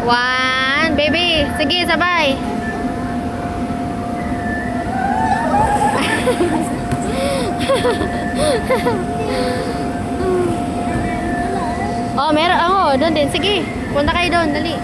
One, baby. Sige, sabay. Oh, meron. Oh, doon din. Sige. Punta kayo doon. Dali.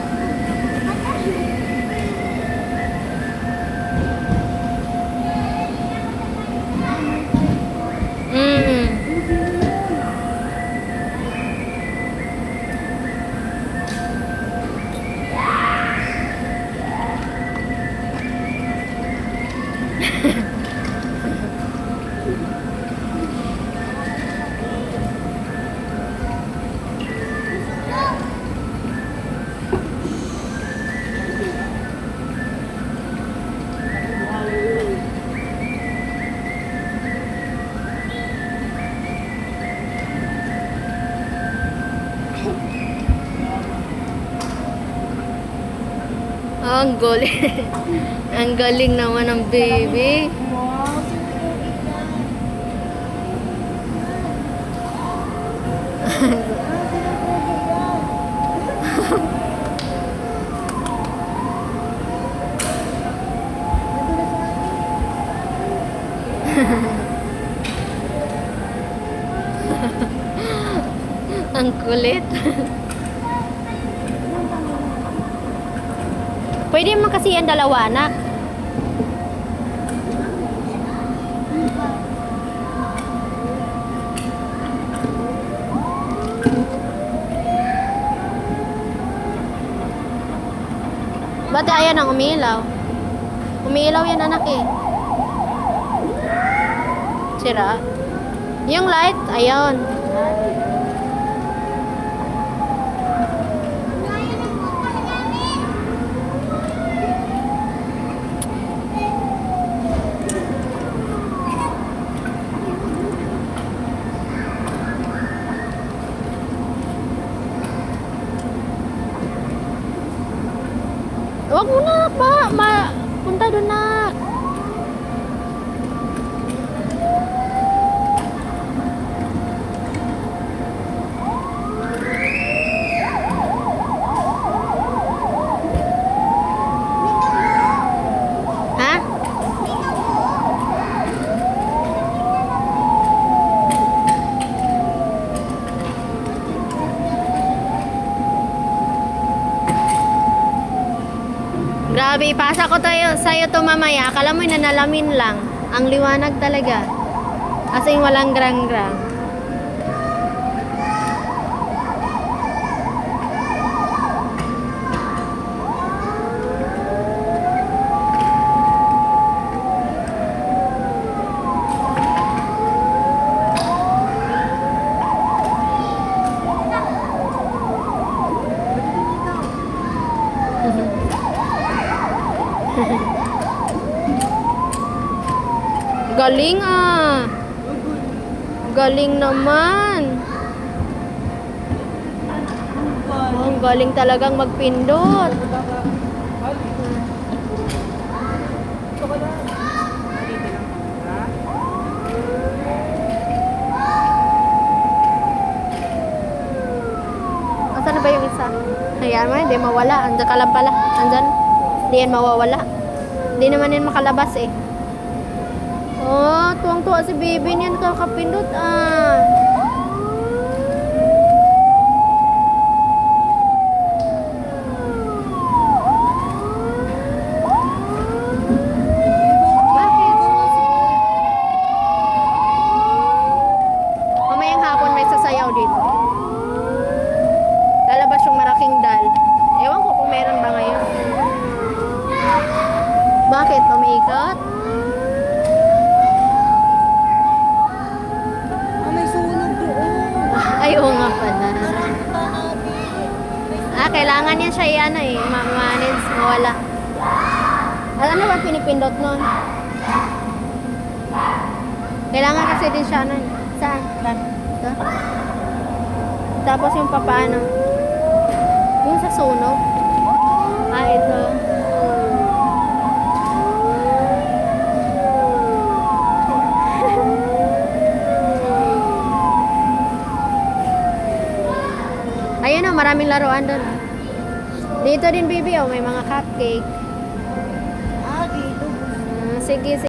Oh, ang galing. Ang galing naman ng baby. Ang kulit. Pwede mo kasi yan dalawa, anak. Ba't ayan ang umiilaw? Umiilaw yan, anak eh. Sira. Yung light, ayun. Wag mo na, punta doon na. Ha? Grabe, ipasa ko sa'yo to mamaya. Akala mo nanalamin lang. Ang liwanag talaga. As in, walang grang-grang. Galing ah. Galing naman. Oh, ang galing talagang magpindot. Asan na ba yung isa? Hayaan mo, hindi mawala. Andiyan ka lang pala. Andyan. Hindi yan mawawala. Hindi naman yan makalabas eh. Oh, tuwang-tuwa si baby niyan kakapindot ah. Bakit? Mamayang hapon may sasayaw dito. Lalabas yung malaking dal. Ewan ko kung meron ba ngayon. Bakit? Umiikot? Ay, oo nga pala. Ah, kailangan niya siya i-ano eh. Manage, mawala. At ano ba pinipindot nun? Kailangan kasi din siya ano. Saan? Ito? Tapos yung papaano? Yung sa sunog. Ah, ito. Ayun na, maraming laruan doon. Dito din, baby, oh, may mga cupcake. Ah, dito. Sige, sige.